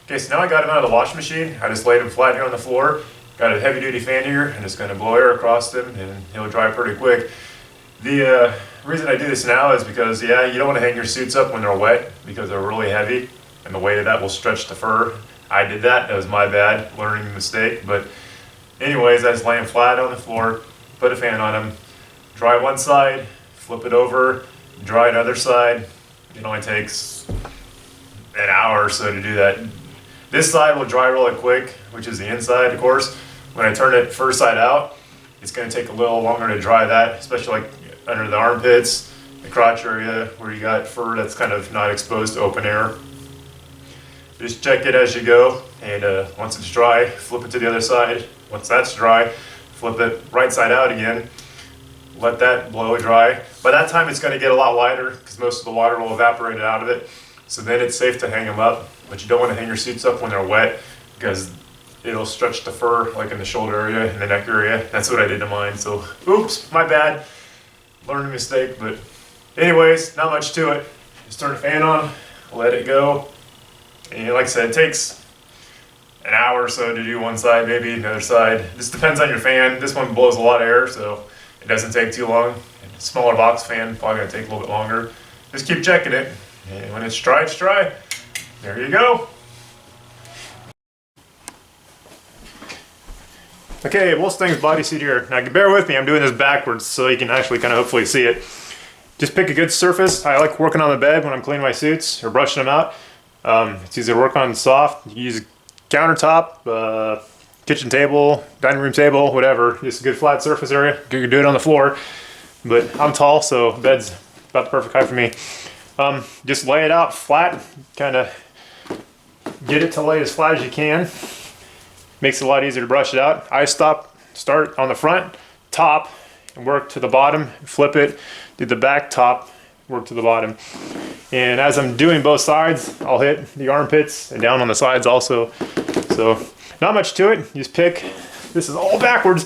Okay, so now I got him out of the washing machine. I just laid him flat here on the floor. Got a heavy duty fan here. I'm just going to blow air across him and he'll dry pretty quick. The reason I do this now is because, yeah, you don't want to hang your suits up when they're wet because they're really heavy and the weight of that will stretch the fur. I did that. That was my bad, learning mistake. But anyways, I just lay him flat on the floor, put a fan on him, dry one side, flip it over, dry another side. It only takes an hour or so to do that. This side will dry really quick, which is the inside, of course. When I turn it fur side out, it's going to take a little longer to dry that, especially like under the armpits, the crotch area where you got fur that's kind of not exposed to open air. Just check it as you go, and once it's dry, flip it to the other side. Once that's dry, flip it right side out again. Let that blow dry. By that time, it's going to get a lot lighter because most of the water will evaporate out of it. So then it's safe to hang them up, but you don't want to hang your suits up when they're wet because it'll stretch the fur like in the shoulder area and the neck area. That's what I did to mine. So, oops, my bad. Learning mistake, but anyways, not much to it. Just turn the fan on, let it go. And like I said, it takes an hour or so to do one side, maybe another side. This depends on your fan. This one blows a lot of air, so it doesn't take too long. A smaller box fan, probably gonna take a little bit longer. Just keep checking it. And when it's dry, it's dry. There you go. Okay, Wolfstang's bodysuit here. Now bear with me, I'm doing this backwards so you can actually kind of hopefully see it. Just pick a good surface. I like working on the bed when I'm cleaning my suits or brushing them out. It's easy to work on soft. You use a countertop, kitchen table, dining room table, whatever. Just a good flat surface area. You can do it on the floor, but I'm tall, so bed's about the perfect height for me. Just lay it out flat, kind of get it to lay as flat as you can. Makes it a lot easier to brush it out. I start on the front, top, and work to the bottom, flip it, do the back, top, work to the bottom. And as I'm doing both sides, I'll hit the armpits and down on the sides also. So not much to it, just pick, this is all backwards.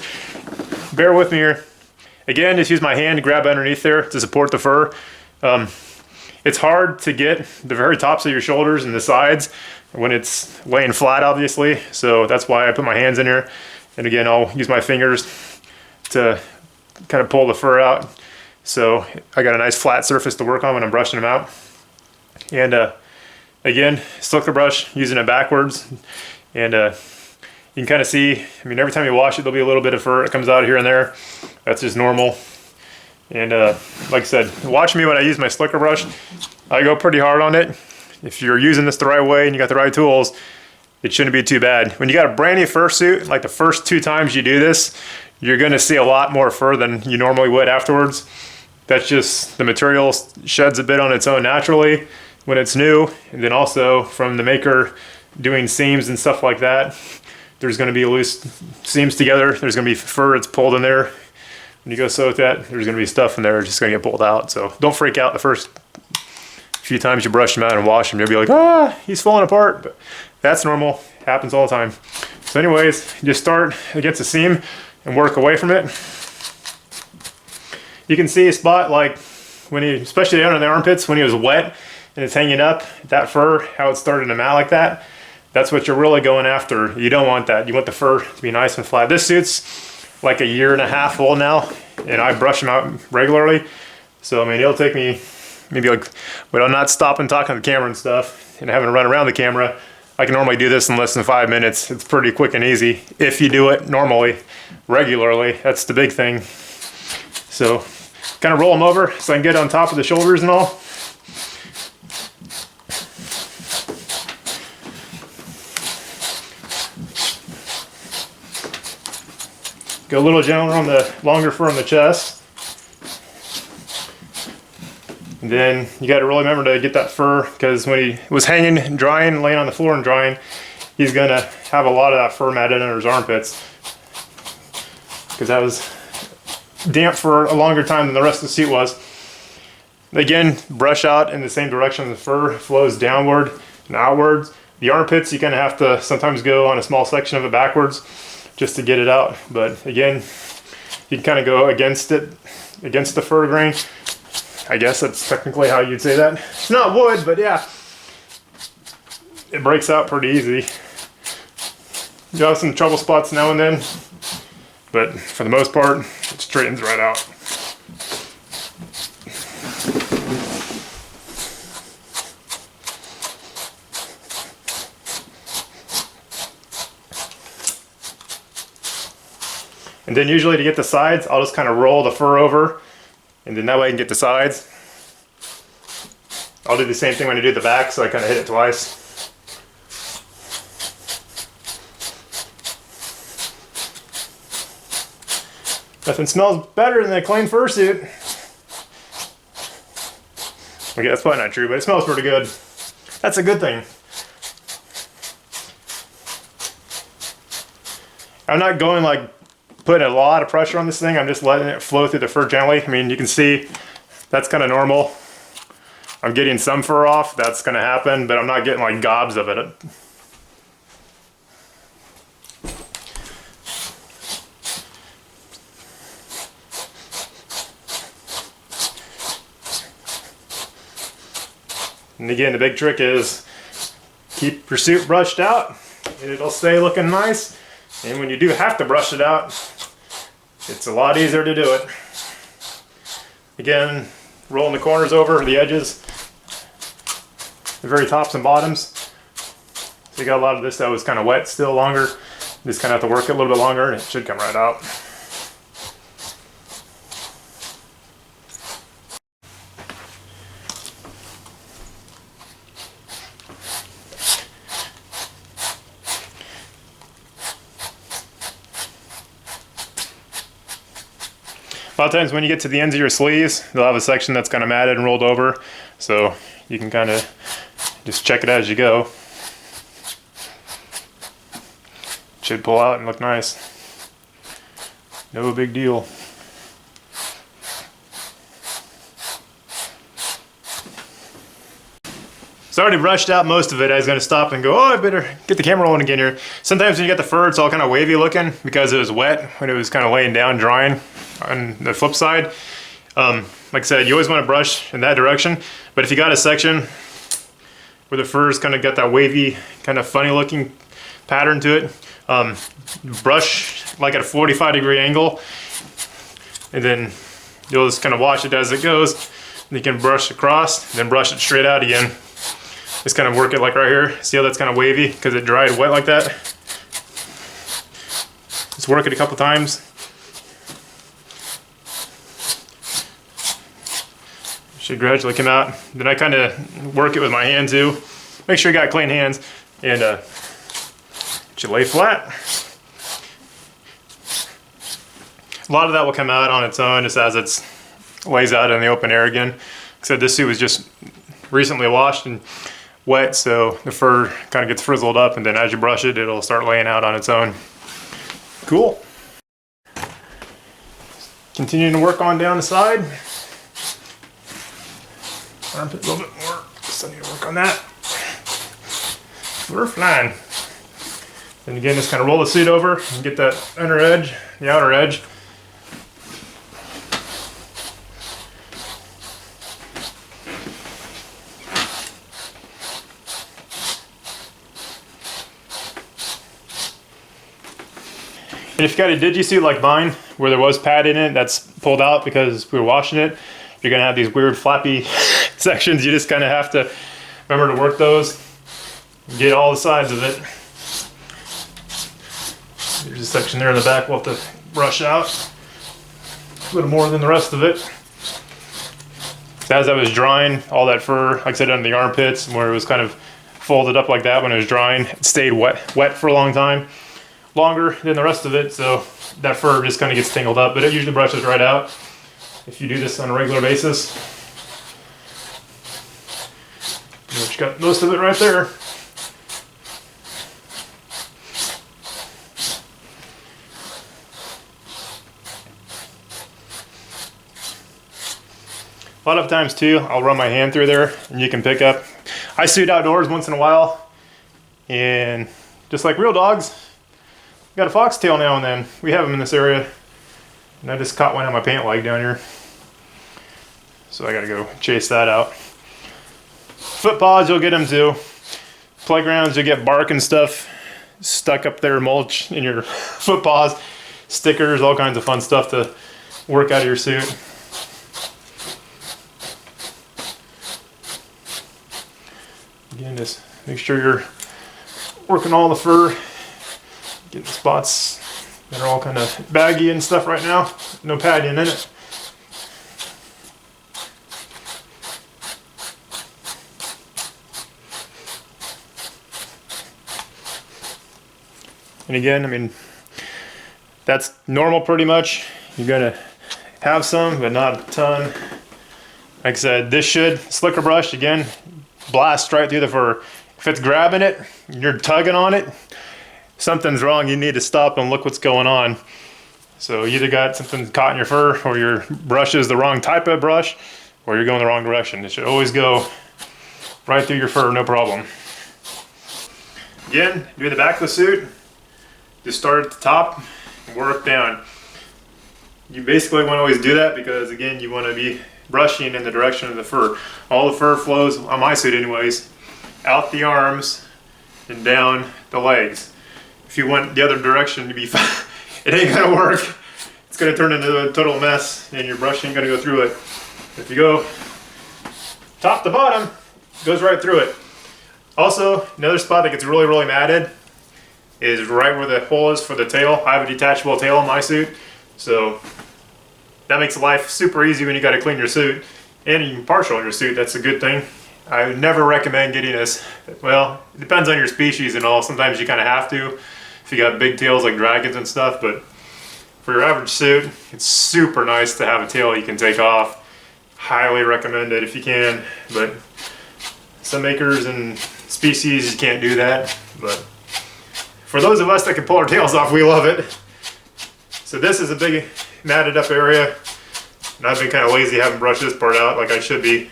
Bear with me here. Again, just use my hand to grab underneath there to support the fur. It's hard to get the very tops of your shoulders and the sides when it's laying flat, obviously. So that's why I put my hands in here. And again, I'll use my fingers to kind of pull the fur out. So I got a nice flat surface to work on when I'm brushing them out. And again, slicker brush, using it backwards. And you can kind of see, I mean, every time you wash it, there'll be a little bit of fur that comes out here and there. That's just normal. And like I said, watch me when I use my slicker brush. I go pretty hard on it. If you're using this the right way and you got the right tools, it shouldn't be too bad. When you got a brand new fursuit, like the first 2 times you do this, you're gonna see a lot more fur than you normally would afterwards. That's just the material sheds a bit on its own naturally when it's new. And then also from the maker doing seams and stuff like that, there's gonna be loose seams together. There's gonna be fur that's pulled in there. When you go sew with that, there's gonna be stuff in there that's just gonna get pulled out. So don't freak out the first few times you brush them out and wash them. You'll be like, ah, he's falling apart. But that's normal, happens all the time. So anyways, just start against the seam and work away from it. You can see a spot like when he, especially down in the armpits, when he was wet and it's hanging up, that fur, how it's starting to mat like that. That's what you're really going after. You don't want that. You want the fur to be nice and flat. This suit's like 1.5 years old now, and I brush them out regularly. So, I mean, it'll take me maybe like, when I'm not stopping talking to the camera and stuff and having to run around the camera, I can normally do this in less than 5 minutes. It's pretty quick and easy if you do it normally, regularly. That's the big thing. So, kind of roll them over so I can get on top of the shoulders and all. Go a little gentler on the longer fur on the chest. And then you got to really remember to get that fur, because when he was hanging, drying, laying on the floor and drying, he's going to have a lot of that fur matted under his armpits, because that was damp for a longer time than the rest of the suit was. Again, brush out in the same direction the fur flows downward and outwards. The armpits, you kind of have to sometimes go on a small section of it backwards just to get it out. But again, you can kind of go against it, against the fur grain. I guess that's technically how you'd say that. It's not wood, but yeah. it breaks out pretty easy. You have some trouble spots now and then, but for the most part, it straightens right out. And then usually to get the sides, I'll just kind of roll the fur over, and then that way I can get the sides. I'll do the same thing when I do the back, so I kind of hit it twice. Nothing smells better than a clean fursuit. Okay, that's probably not true, but it smells pretty good. That's a good thing. I'm not going like putting a lot of pressure on this thing. I'm just letting it flow through the fur gently. I mean, you can see that's kind of normal. I'm getting some fur off. That's going to happen, but I'm not getting like gobs of it. And again, the big trick is keep your suit brushed out and it'll stay looking nice. And when you do have to brush it out, it's a lot easier to do it. Again, rolling the corners over, the edges, the very tops and bottoms. So you got a lot of this that was kind of wet still longer. Just kind of have to work it a little bit longer and it should come right out. A lot of times when you get to the ends of your sleeves, they'll have a section that's kind of matted and rolled over, so you can kind of just check it as you go. Should pull out and look nice. No big deal. So I already brushed out most of it. I was going to stop and go, oh, I better get the camera rolling again here. Sometimes when you get the fur, it's all kind of wavy looking because it was wet when it was kind of laying down, drying. On the flip side, like I said, you always want to brush in that direction. But if you got a section where the fur's kind of got that wavy, kind of funny looking pattern to it, brush like at a 45-degree angle, and then you'll just kind of wash it as it goes. And you can brush across, then brush it straight out again. Just kind of work it like right here. See how that's kind of wavy because it dried wet like that? Just work it a couple times. Should gradually come out. Then I kind of work it with my hand too. Make sure you got clean hands and it should lay flat. A lot of that will come out on its own just as it lays out in the open air again. Like I said, this suit was just recently washed and wet, so the fur kind of gets frizzled up, and then as you brush it, it'll start laying out on its own. Cool. Continuing to work on down the side. Armpit a little bit more, so I need to work on that. We're fine. And again, just kind of roll the suit over and get that inner edge, the outer edge. And if you got a digi suit like mine, where there was pad in it that's pulled out because we were washing it, you're gonna have these weird flappy sections. You just kind of have to remember to work those, get all the sides of it. There's a section there in the back we'll have to brush out a little more than the rest of it. So as I was drying, all that fur, like I said, under the armpits, where it was kind of folded up like that when it was drying, it stayed wet for a long time. Longer than the rest of it, so that fur just kind of gets tangled up, but it usually brushes right out if you do this on a regular basis. Pretty much got most of it right there. A lot of times too, I'll run my hand through there and you can pick up. I suit outdoors once in a while, and just like real dogs, got a foxtail now and then. We have them in this area. And I just caught one on my pant leg down here. So I gotta go chase that out. Foot paws, you'll get them too. playgrounds, you get bark and stuff stuck up there, mulch in your foot paws, stickers, all kinds of fun stuff to work out of your suit. Again, just make sure you're working all the fur, getting the spots that are all kind of baggy and stuff right now. No padding in it. And again, I mean, that's normal pretty much. You're gonna have some, but not a ton. Like I said, this slicker brush, again, blast right through the fur. If it's grabbing it, you're tugging on it, something's wrong. You need to stop and look what's going on. So you either got something caught in your fur, or your brush is the wrong type of brush, or you're going the wrong direction. It should always go right through your fur, no problem. Again, doing the back of the suit, just start at the top and work down. You basically want to always do that because, again, you want to be brushing in the direction of the fur. All the fur flows, on my suit anyways, out the arms and down the legs. If you want the other direction to be it ain't gonna work. It's gonna turn into a total mess and your brush ain't gonna go through it. If you go top to bottom, it goes right through it. Also, another spot that gets really, really matted is right where the hole is for the tail. I have a detachable tail on my suit, so that makes life super easy when you gotta clean your suit. And even partial in your suit, that's a good thing. I would never recommend getting this. Well, it depends on your species and all. Sometimes you kind of have to if you got big tails like dragons and stuff, but for your average suit, it's super nice to have a tail you can take off. Highly recommend it if you can, but some makers and species you can't do that. But for those of us that can pull our tails off, we love it. So this is a big matted up area, and I've been kind of lazy, haven't brushed this part out like I should be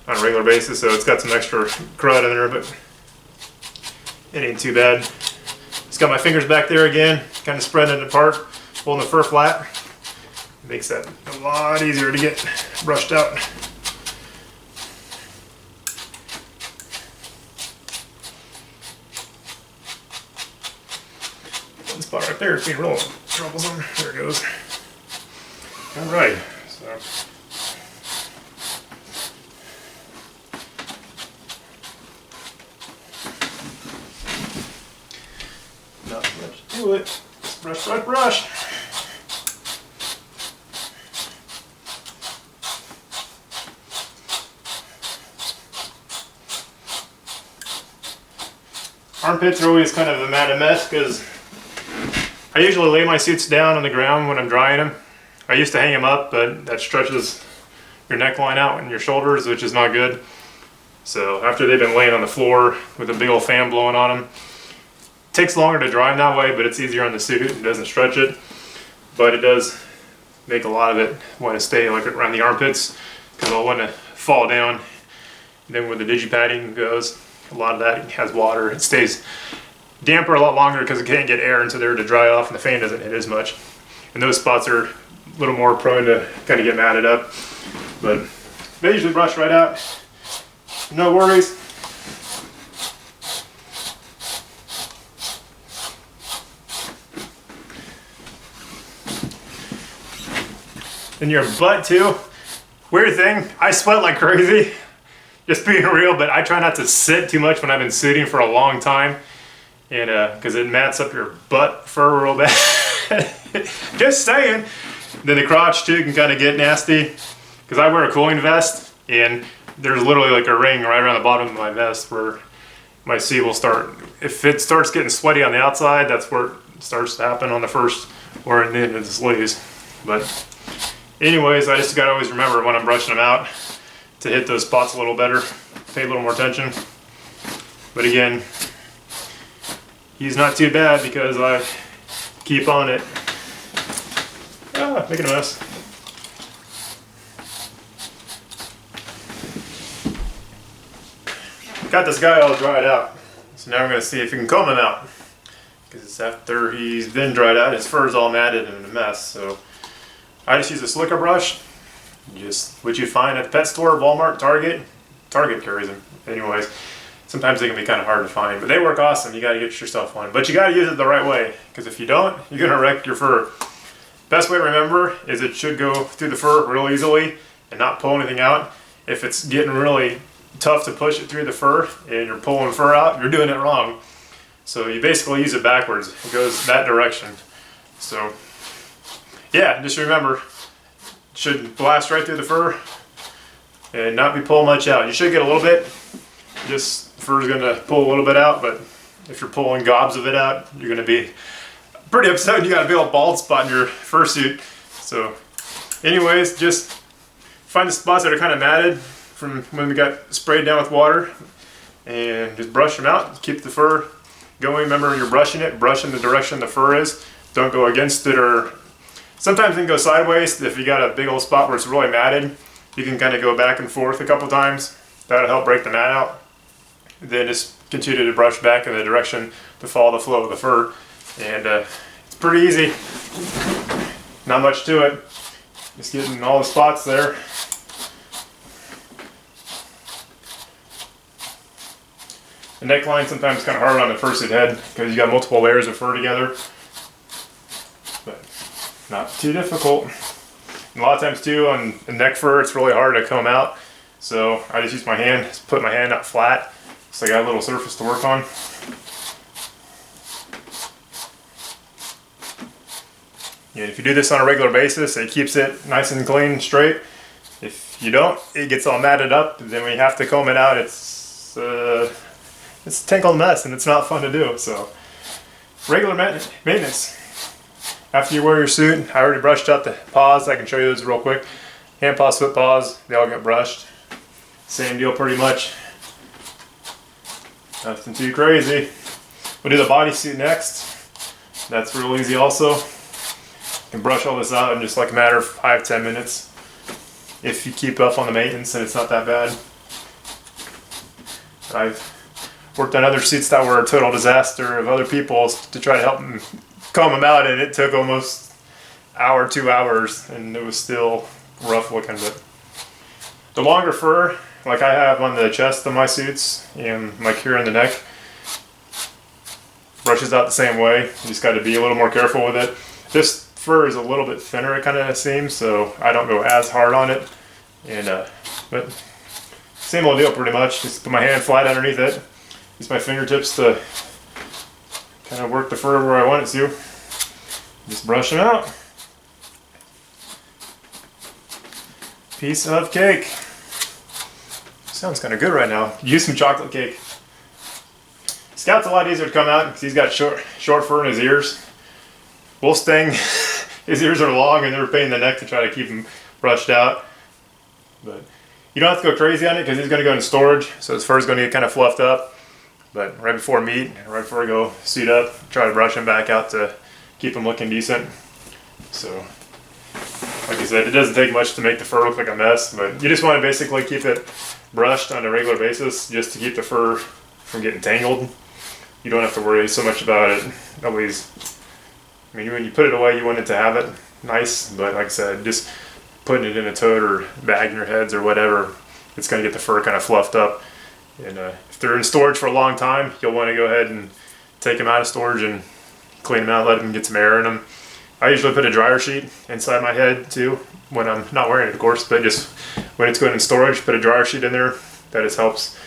on a regular basis, so it's got some extra crud in there, but it ain't too bad. Just got my fingers back there again, kind of spreading it apart, holding the fur flat. Makes that a lot easier to get brushed out. One spot right there is being real troublesome. There it goes. All right. So. Not much to it. Just brush, brush, brush. Armpits are always kind of a mess because I usually lay my suits down on the ground when I'm drying them. I used to hang them up, but that stretches your neckline out and your shoulders, which is not good. So after they've been laying on the floor with a big old fan blowing on them, it takes longer to dry them that way, but it's easier on the suit. It doesn't stretch it, but it does make a lot of it want to stay like around the armpits because I'll want to fall down. And then where the digi-padding goes, a lot of that has water. It stays damper a lot longer because it can't get air into there to dry off and the fan doesn't hit as much. And those spots are a little more prone to kind of get matted up. But they usually brush right out. No worries. And your butt too. Weird thing, I sweat like crazy. Just being real, but I try not to sit too much when I've been suiting for a long time. And because it mats up your butt fur real bad. Just saying. Then the crotch too can kind of get nasty. Because I wear a cooling vest and there's literally like a ring right around the bottom of my vest where my seat will start. If it starts getting sweaty on the outside, that's where it starts to happen on the first or in the end of the sleeves. But anyways, I just gotta always remember when I'm brushing them out to hit those spots a little better, pay a little more attention. But again, he's not too bad because I keep on it. Ah, making a mess. Got this guy all dried out. So now we're gonna see if we can comb him out. Because after he's been dried out, his fur's all matted and in a mess. So I just use a slicker brush. Just what you find at the pet store, Walmart, Target. Target carries them. Anyways, sometimes they can be kind of hard to find, but they work awesome. You got to get yourself one, but you got to use it the right way, because if you don't, you're gonna wreck your fur. Best way to remember is it should go through the fur real easily and not pull anything out. If it's getting really tough to push it through the fur and you're pulling fur out, you're doing it wrong. So you basically use it backwards. It goes that direction. So yeah, just remember, it should blast right through the fur and not be pulling much out. You should get a little bit. Just fur is going to pull a little bit out, but if you're pulling gobs of it out, you're going to be pretty upset when you got a big old bald spot in your fursuit. So anyways, just find the spots that are kind of matted from when we got sprayed down with water and just brush them out. Keep the fur going. Remember, you're brushing it, brushing the direction the fur is. Don't go against it, or sometimes it can go sideways. If you got a big old spot where it's really matted, you can kind of go back and forth a couple times. That'll help break the mat out. Then just continue to brush back in the direction to follow the flow of the fur. And it's pretty easy. Not much to it. Just getting all the spots there. The neckline sometimes kind of hard on the fursuit head because you got multiple layers of fur together. But not too difficult. And a lot of times too on the neck fur, it's really hard to comb out. So I just use my hand, just put my hand up flat, so I got a little surface to work on. And if you do this on a regular basis, it keeps it nice and clean and straight. If you don't, it gets all matted up. Then when you have to comb it out, it's a tangled mess and it's not fun to do. So regular maintenance. After you wear your suit, I already brushed out the paws. I can show you those real quick. Hand paws, foot paws, they all get brushed. Same deal pretty much. Nothing too crazy. We'll do the bodysuit next. That's real easy also. You can brush all this out in just like a matter of 5-10 minutes. If you keep up on the maintenance, and it's not that bad. I've worked on other suits that were a total disaster of other people's to try to help them comb them out, and it took almost an hour, 2 hours, and it was still rough looking. But the longer fur, like I have on the chest of my suits and like here in the neck, brushes out the same way. You just got to be a little more careful with it. This fur is a little bit thinner, it kind of seems, so I don't go as hard on it. And but same old deal pretty much. Just put my hand flat underneath it. Use my fingertips to kind of work the fur where I want it to. Just brush them out. Piece of cake. Sounds kind of good right now. Use some chocolate cake. Scout's a lot easier to come out because he's got short fur in his ears. Wolfstang, his ears are long and they're a pain in the neck to try to keep them brushed out. But you don't have to go crazy on it because he's going to go in storage, so his fur is going to get kind of fluffed up. But right before meet, right before I go suit up, try to brush him back out to keep him looking decent. So, like I said, it doesn't take much to make the fur look like a mess, but you just want to basically keep it brushed on a regular basis just to keep the fur from getting tangled. You don't have to worry so much about it. Nobody's, I mean, when you put it away, you want it to have it nice, but like I said, just putting it in a tote or bag in your heads or whatever, it's going to get the fur kind of fluffed up. And if they're in storage for a long time, you'll want to go ahead and take them out of storage and clean them out, let them get some air in them. I usually put a dryer sheet inside my head too, when I'm not wearing it of course, but just when it's going in storage, put a dryer sheet in there. That just helps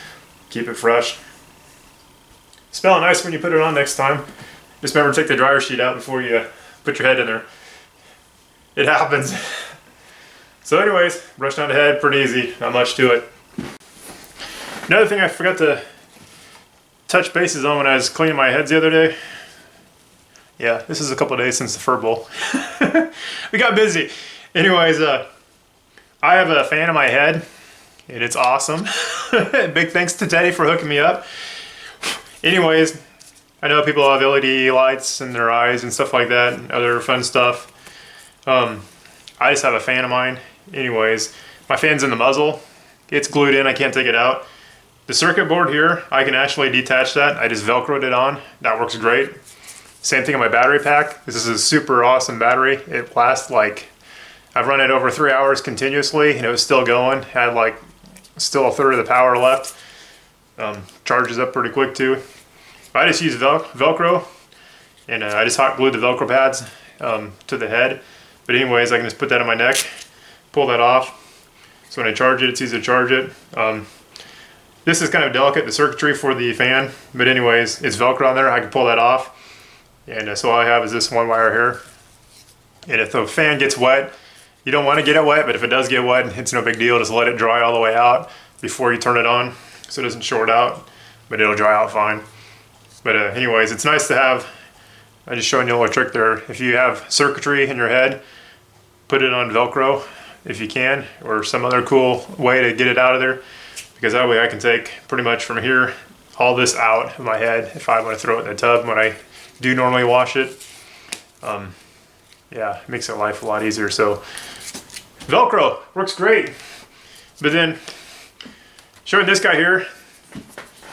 keep it fresh. Smell nice when you put it on next time. Just remember to take the dryer sheet out before you put your head in there. It happens. So anyways, brush down the head, pretty easy, not much to it. Another thing I forgot to touch bases on when I was cleaning my heads the other day. Yeah, this is a couple of days since the fur bowl. We got busy. Anyways, I have a fan in my head, and it's awesome. Big thanks to Teddy for hooking me up. Anyways, I know people have LED lights in their eyes and stuff like that, and other fun stuff. I just have a fan of mine. Anyways, my fan's in the muzzle. It's glued in, I can't take it out. The circuit board here, I can actually detach that. I just Velcroed it on. That works great. Same thing on my battery pack. This is a super awesome battery. It lasts like, I've run it over 3 hours continuously and it was still going. Had like still a third of the power left. Charges up pretty quick too. I just use Velcro, and I just hot glued the Velcro pads to the head. But anyways, I can just put that on my neck, pull that off. So when I charge it, it's easy to charge it. This is kind of delicate, the circuitry for the fan. But anyways, it's Velcro on there. I can pull that off. And so all I have is this one wire here. And if the fan gets wet, you don't want to get it wet, but if it does get wet, it's no big deal. Just let it dry all the way out before you turn it on so it doesn't short out, but it'll dry out fine. But anyways, it's nice to have. I'm just showing you a little trick there. If you have circuitry in your head, put it on Velcro if you can, or some other cool way to get it out of there, because that way I can take pretty much from here all this out of my head if I want to throw it in the tub when I do normally wash it. Yeah, it makes life a lot easier. So Velcro works great. But then showing this guy here,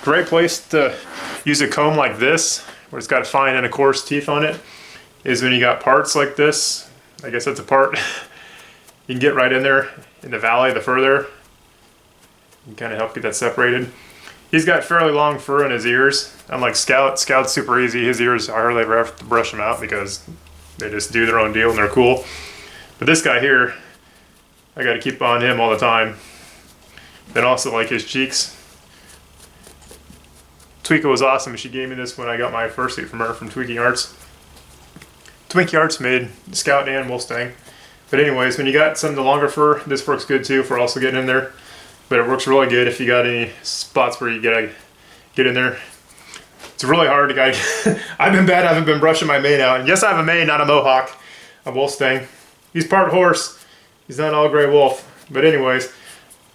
great place to use a comb like this, where it's got fine and coarse teeth on it, is when you got parts like this. I guess that's a part you can get right in there in the valley, the fur there, and kind of help get that separated. He's got fairly long fur in his ears. Unlike Scout, Scout's super easy. His ears, I hardly ever have to brush them out because they just do their own deal and they're cool. But this guy here, I got to keep on him all the time. Then also like his cheeks. Tweeka was awesome. She gave me this when I got my fursuit from her, from Twinkie Arts. Twinkie Arts made Scout and Mustang. But anyways, when you got some of the longer fur, this works good too for also getting in there. But it works really good if you got any spots where you gotta get in there. It's really hard to get. I've been bad. I haven't been brushing my mane out. And yes, I have a mane, not a mohawk. A Mustang. He's part horse. He's not all gray wolf. But anyways,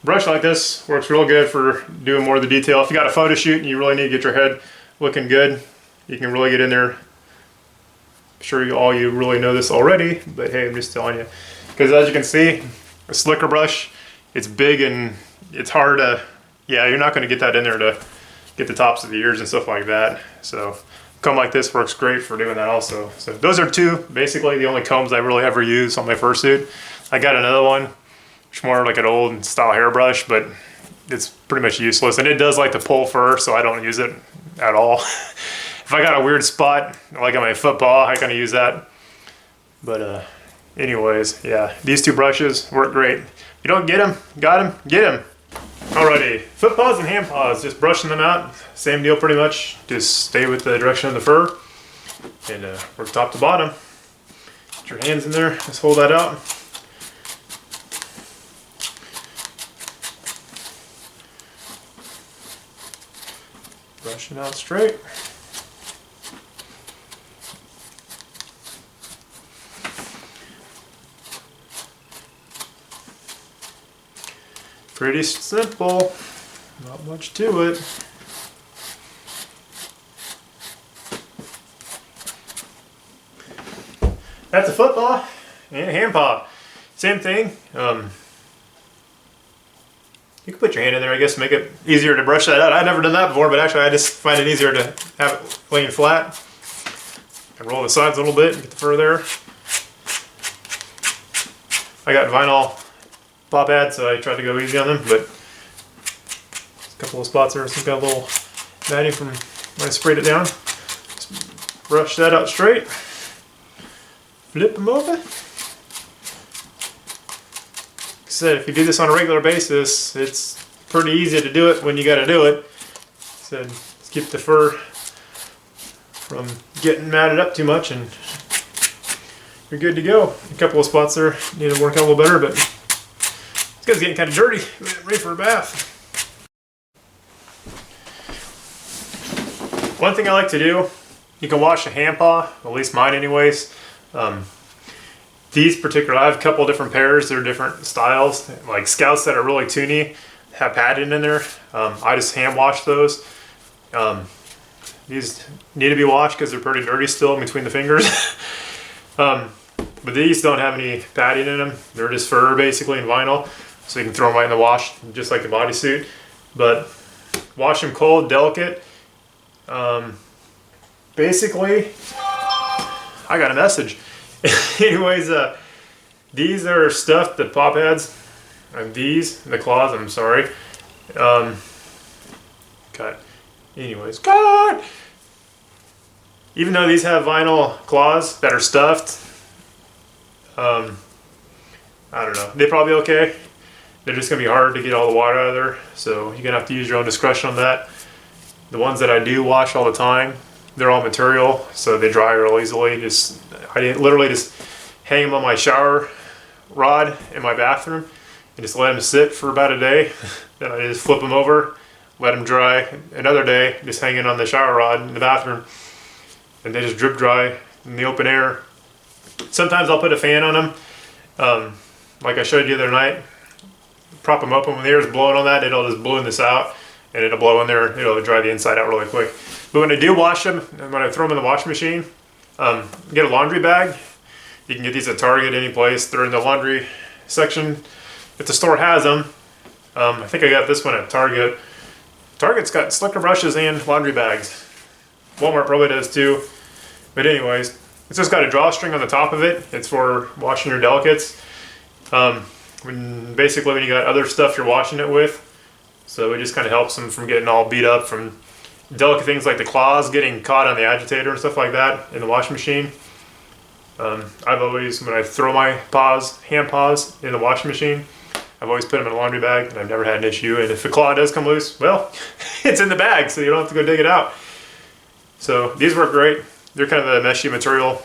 brush like this works real good for doing more of the detail. If you got a photo shoot and you really need to get your head looking good, you can really get in there. I'm sure you really know this already, but hey, I'm just telling you. Because as you can see, a slicker brush, it's big and it's hard to, yeah, you're not going to get that in there to get the tops of the ears and stuff like that. So comb like this works great for doing that also. So those are basically the only combs I really ever use on my fursuit. I got another one, which is more like an old style hairbrush, but it's pretty much useless. And it does like to pull fur, so I don't use it at all. If I got a weird spot, like on my foot paw, I kind of use that. But anyways, yeah, these two brushes work great. If you don't get them, get them. Alrighty, foot paws and hand paws, just brushing them out. Same deal pretty much. Just stay with the direction of the fur and work top to bottom. Put your hands in there, just hold that out. Brush it out straight. Pretty simple, not much to it. That's a foot paw and a hand paw. Same thing. You can put your hand in there, I guess, to make it easier to brush that out. I've never done that before, but actually I just find it easier to have it laying flat. And roll the sides a little bit and get the fur there. I got vinyl pop pads, so I tried to go easy on them, but a couple of spots there, some got a little matting from when I sprayed it down. Just brush that out straight. Flip them over. Like I said, if you do this on a regular basis, it's pretty easy to do it when you got to do it. So just keep the fur from getting matted up too much, and you're good to go. A couple of spots there need to work out a little better, but this guy's getting kind of dirty, ready for a bath. One thing I like to do, you can wash a hand paw, at least mine anyways. These particular, I have a couple different pairs, they're different styles. Like Scouts that are really toony, have padding in there. I just hand wash those. These need to be washed because they're pretty dirty still in between the fingers. But these don't have any padding in them. They're just fur basically and vinyl. So you can throw them right in the wash, just like the bodysuit. But wash them cold, delicate. Basically, I got a message. Anyways, these are stuffed, the paw pads. The claws, I'm sorry. Cut. Anyways, cut! Even though these have vinyl claws that are stuffed, I don't know, they're probably okay. They're just gonna be hard to get all the water out of there, so you're gonna have to use your own discretion on that. The ones that I do wash all the time, they're all material, so they dry real easily. I literally just hang them on my shower rod in my bathroom and just let them sit for about a day. Then I just flip them over, let them dry. Another day, just hanging on the shower rod in the bathroom, and they just drip dry in the open air. Sometimes I'll put a fan on them, like I showed you the other night. Prop them open when the air is blowing on that, it'll just balloon this out, and it'll blow in there. It'll dry the inside out really quick. But when I do wash them, and when I throw them in the washing machine, get a laundry bag. You can get these at Target, any place. They're in the laundry section if the store has them. I think I got this one at Target. Target's got slicker brushes and laundry bags. Walmart probably does too. But anyways, it's just got a drawstring on the top of it. It's for washing your delicates. Basically when you got other stuff you're washing it with. So it just kind of helps them from getting all beat up from delicate things like the claws getting caught on the agitator and stuff like that in the washing machine. I've always, when I throw my paws, hand paws in the washing machine, I've always put them in a laundry bag, and I've never had an issue. And if the claw does come loose, well, it's in the bag, so you don't have to go dig it out. So these work great. They're kind of a meshy material,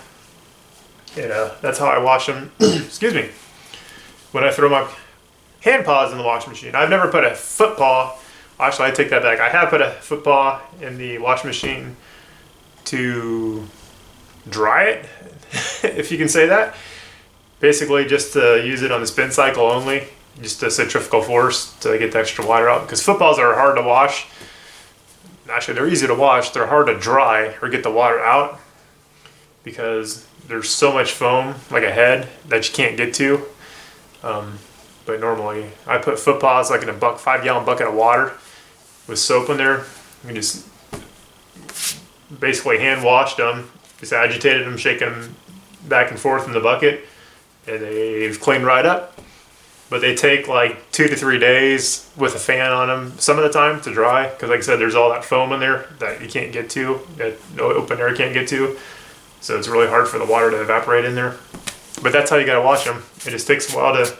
and that's how I wash them. Excuse me. When I throw my hand paws in the washing machine, I've never put a foot paw. Actually, I take that back. I have put a foot paw in the washing machine to dry it, if you can say that. Basically just to use it on the spin cycle only, just a centrifugal force to get the extra water out, because footballs are hard to wash. Actually, they're easy to wash, they're hard to dry or get the water out because there's so much foam, like a head, that you can't get to. But normally I put foot paws like in a 5-gallon bucket of water with soap in there. You just basically hand washed them, just agitated them, shaking them back and forth in the bucket, and they've cleaned right up. But they take like 2 to 3 days with a fan on them some of the time to dry, because like I said, there's all that foam in there that you can't get to, that no open air can't get to. So it's really hard for the water to evaporate in there. But that's how you gotta wash them. It just takes a while to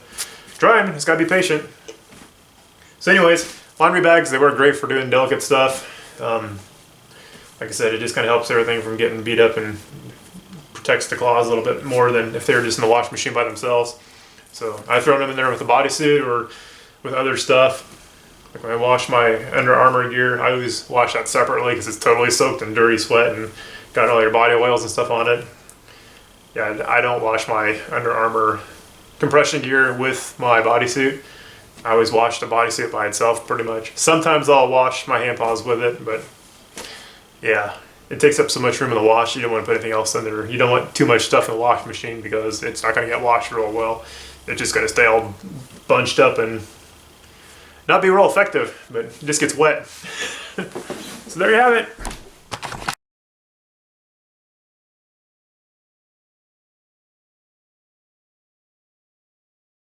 dry them. It's gotta be patient. So anyways, laundry bags, they work great for doing delicate stuff. Like I said, it just kind of helps everything from getting beat up and protects the claws a little bit more than if they were just in the washing machine by themselves. So I throw them in there with a bodysuit or with other stuff. Like when I wash my Under Armour gear, I always wash that separately because it's totally soaked in dirty sweat and got all your body oils and stuff on it. Yeah, I don't wash my Under Armour compression gear with my bodysuit. I always wash the bodysuit by itself pretty much. Sometimes I'll wash my hand paws with it, but yeah, it takes up so much room in the wash, you don't want to put anything else in there. You don't want too much stuff in the washing machine because it's not going to get washed real well. It's just going to stay all bunched up and not be real effective, but it just gets wet. So there you have it.